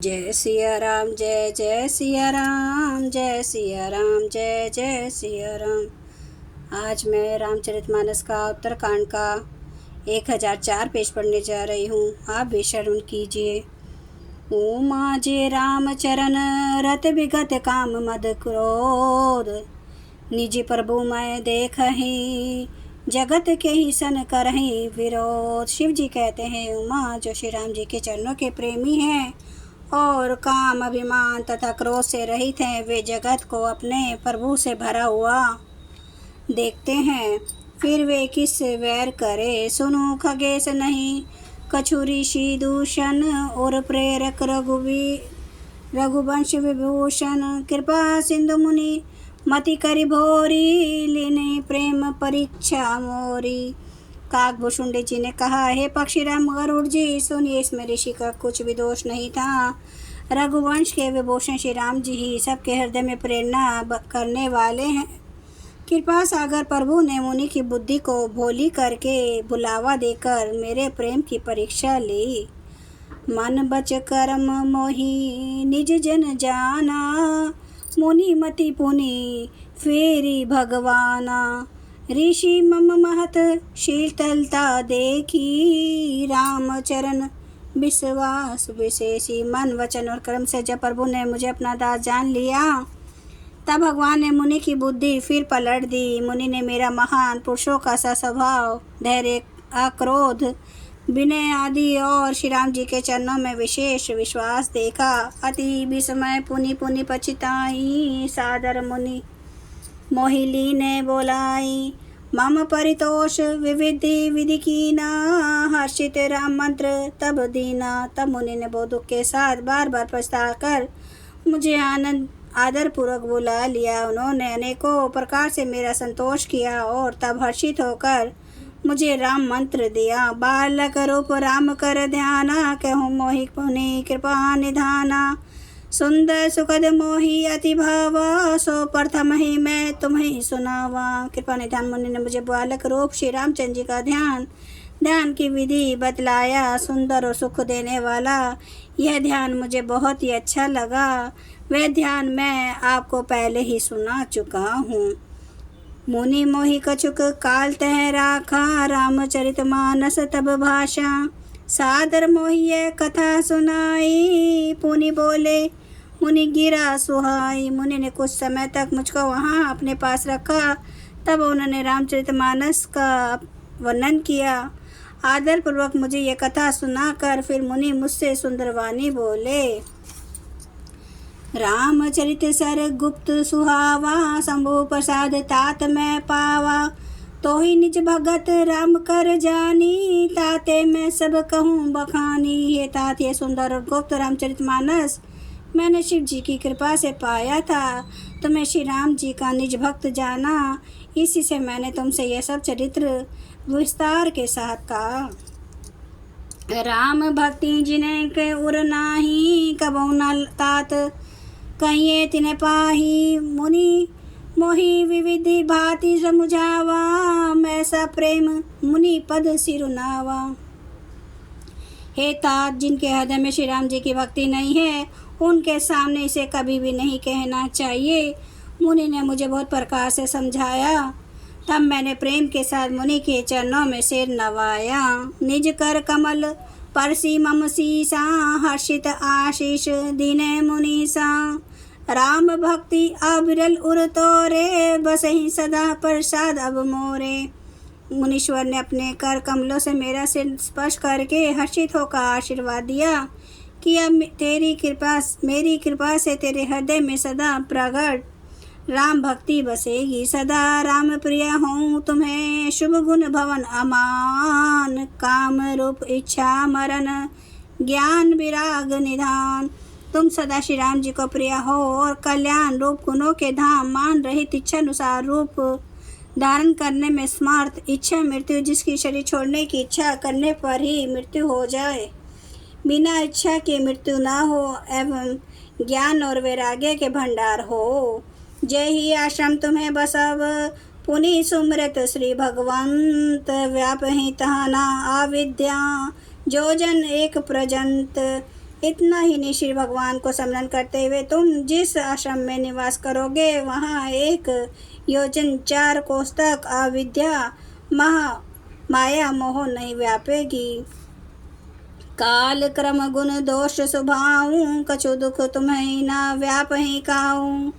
जय सिया राम, जय जय सिया राम, जय सिया राम, जय जय सिया राम। आज मैं रामचरितमानस का उत्तरकांड का 1004 पेज पढ़ने जा रही हूँ। आप भी श्रवण कीजिए। उमा जे राम चरण रत विगत काम मद क्रोध, निज प्रभु मैं देखहि जगत के ही सन करहि विरोध। शिव जी कहते हैं उमा जो श्री राम जी के चरणों के प्रेमी हैं और काम अभिमान तथा क्रोध से रहित हैं, वे जगत को अपने प्रभु से भरा हुआ देखते हैं, फिर वे किस वैर करे। सुनो खगेश नहीं कछु ऋषि दूषण, और प्रेरक रघुवंश विभूषण। कृपा सिंधु मुनि मति करि भोरी, लेने प्रेम परीक्षा मोरी। काकभूषुंडी जी ने कहा, हे पक्षीराम गरुड़ जी, सुनिए, इसमें ऋषि का कुछ भी दोष नहीं था। रघुवंश के विभूषण श्री राम जी ही सबके हृदय में प्रेरणा करने वाले हैं। कृपा सागर प्रभु ने मुनि की बुद्धि को भोली करके बुलावा देकर मेरे प्रेम की परीक्षा ली। मन बच कर्म मोहि निज जन जाना, मुनि मति पुनि फेरी भगवाना। ऋषि मम महत शीतलता देखी, राम चरण विश्वास विशेषी। मन वचन और कर्म से जब प्रभु ने मुझे अपना दास जान लिया, तब भगवान ने मुनि की बुद्धि फिर पलट दी। मुनि ने मेरा महान पुरुषों का सा स्वभाव, धैर्य, अक्रोध, विनय आदि और श्री राम जी के चरणों में विशेष विश्वास देखा। अति विस्मय पुनि पुनि पछिताई, सादर मुनि मोहिली ने बोलाई। मम परितोष विविधि विधि कीना, हर्षित राम मंत्र तब दीना। तब मुनि ने बहुत दुख के साथ बार बार पछता कर मुझे आनंद आदर पूर्वक बुला लिया। उन्होंने अनेकों प्रकार से मेरा संतोष किया और तब हर्षित होकर मुझे राम मंत्र दिया। बालक रूप राम कर ध्याना, कहूँ मोहि पुनि कृपा निधाना। सुंदर सुखद मोहि अति भावा, सो प्रथम ही मैं तुम्हें सुनावा। कृपा निधान मुनि ने मुझे बालक रूप श्री रामचंद्र जी का ध्यान की विधि बतलाया। सुंदर और सुख देने वाला यह ध्यान मुझे बहुत ही अच्छा लगा। वह ध्यान मैं आपको पहले ही सुना चुका हूँ। मुनि मोहि कछुक काल तह राखा, रामचरितमानस तब भाषा। सादर मोहि कथा सुनाई, पुनि बोले मुनि गिरा सुहाई। मुनि ने कुछ समय तक मुझको वहाँ अपने पास रखा। तब उन्होंने रामचरितमानस का वर्णन किया। आदर पूर्वक मुझे ये कथा सुनाकर फिर मुनि मुझसे सुंदरवाणी बोले। रामचरित सर गुप्त सुहावा, शंभु प्रसाद तात मैं पावा। तो ही निज भगत राम कर जानी, ताते मैं सब कहूँ बखानी। ये तात, ये सुंदर और गुप्त रामचरितमानस मैंने शिव जी की कृपा से पाया था। तो मैं श्री राम जी का निज भक्त जाना, इसी से मैंने तुमसे यह सब चरित्र विस्तार के साथ कहा। राम भक्ति जिन्हें के उर नाही, कबहु न तात कहिए तिन्ह पाही। मुनि मोहि विविधि भांति समुझावा, मैं सा प्रेम मुनि पद सिरुनावा। हे तात, जिनके हृदय में श्री राम जी की भक्ति नहीं है, उनके सामने इसे कभी भी नहीं कहना चाहिए। मुनि ने मुझे बहुत प्रकार से समझाया। तब मैंने प्रेम के साथ मुनि के चरणों में सिर नवाया। निज कर कमल परसी मम सीसा, हर्षित आशीष दीने मुनीसा। राम भक्ति अविरल उर तोरे, बसहि सदा प्रसाद अब मोरे। मुनीश्वर ने अपने कर कमलों से मेरा सिर स्पर्श करके हर्षित होकर आशीर्वाद दिया कि अब मेरी कृपा से तेरे हृदय में सदा प्रगट राम भक्ति बसेगी। सदा राम प्रिय हूँ तुम्हें, शुभ गुण भवन अमान। काम रूप इच्छा मरण, ज्ञान विराग निधान। तुम सदा श्री राम जी को प्रिय हो और कल्याण रूप गुणों के धाम, मान रहित इच्छा अनुसार रूप धारण करने में समर्थ। इच्छा मृत्यु, जिसकी शरीर छोड़ने की इच्छा करने पर ही मृत्यु हो जाए, बिना इच्छा के मृत्यु ना हो, एवं ज्ञान और वैराग्य के भंडार हो। जय ही आश्रम तुम्हें बसव, पुनि सुमृत श्री भगवंत। व्याप ही तहना अविद्या, जो जन एक प्रजंत। इतना ही नहीं, श्री भगवान को स्मरण करते हुए तुम जिस आश्रम में निवास करोगे वहाँ 1 योजन 4 कोस तक अविद्या माया मोह नहीं व्यापेगी। काल क्रम गुण दोष स्वभाव कछु दुख तुम्हें ना व्यापहि काऊ।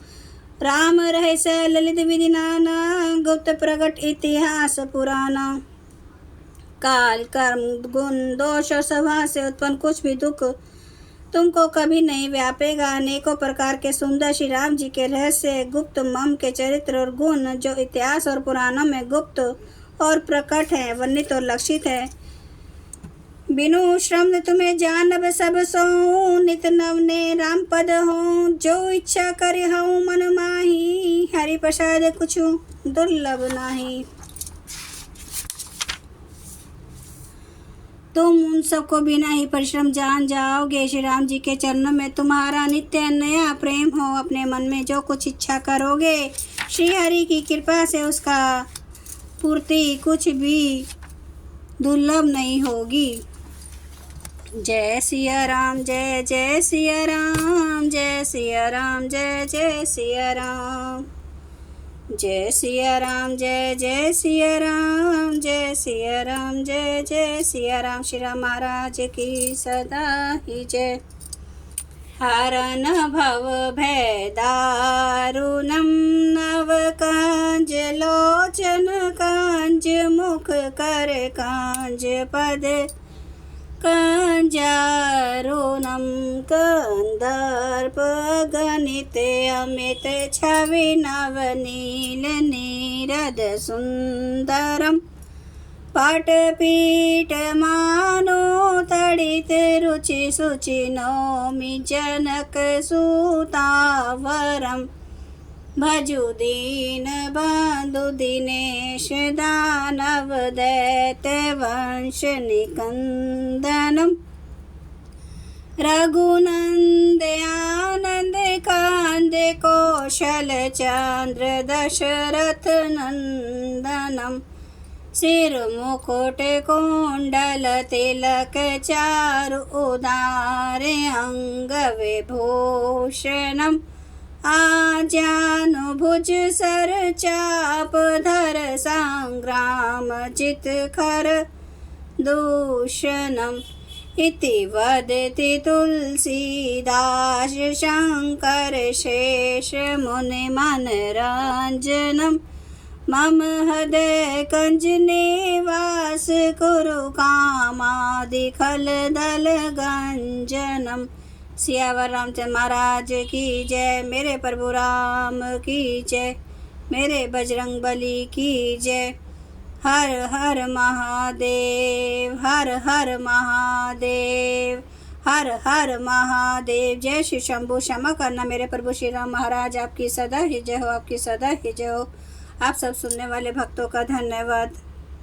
राम रहस ललित विधि नाना गुप्त प्रकट इतिहास पुराना। काल कर्म गुण दोष और स्वभाव से उत्पन्न कुछ भी दुख तुमको कभी नहीं व्यापेगा। अनेकों प्रकार के सुंदर श्री राम जी के रहस्य गुप्त मम के चरित्र और गुण जो इतिहास और पुराणों में गुप्त और प्रकट है, वर्णित और लक्षित है, बिनु श्रम तुम्हें जानब सब सो। नित नव ने राम पद हो जो इच्छा करे हूँ मन माही। हरि प्रसाद कुछ दुर्लभ नाही। तुम उन सबको बिना ही परिश्रम जान जाओगे। श्री राम जी के चरणों में तुम्हारा नित्य नया प्रेम हो। अपने मन में जो कुछ इच्छा करोगे श्री हरि की कृपा से उसका पूर्ति कुछ भी दुर्लभ नहीं होगी। जय सिया राम, जय जय सिया राम, जय सिया राम, जय जय सिया राम, जय सिया राम, जय जय सिया राम, जय सिया राम, जय जय सिया राम। श्री राम महाराज की सदा ही जय। हरन भव भय दारुणम नव कांज लोचन कांज मुख कर कांज पद कंजारुणम कंदर्प गणित अमित छवि नवनील नीरद सुंदरम पटपीठ मानो तड़ित रुचि सुचि नौमि जनक सुतावरम भजु दीन बंधु दिनेश दानव दैत्य वंश निकंदनम रघुनंद आनंद कांद कौशल चंद्र दशरथ नंदनम सिर मुकुट कुंडल तिलक चारु उदार अंग विभूषणम आजानुभुज सर चाप धर संग्राम चित खर दूषणम इति वदति तुलसीदास शंकर शेष मुनि मनरंजनम मम हृदय कंज निवास कुरु कामादि खल दल गंजनम। सियावर रामचंद्र महाराज की जय। मेरे प्रभु राम की जय। मेरे बजरंग बली की जय। हर हर महादेव, हर हर महादेव, हर हर महादेव। जय श्री शंभु। क्षमा करना मेरे प्रभु श्री राम महाराज, आपकी सदा ही जय हो, आपकी सदा ही जय हो। आप सब सुनने वाले भक्तों का धन्यवाद।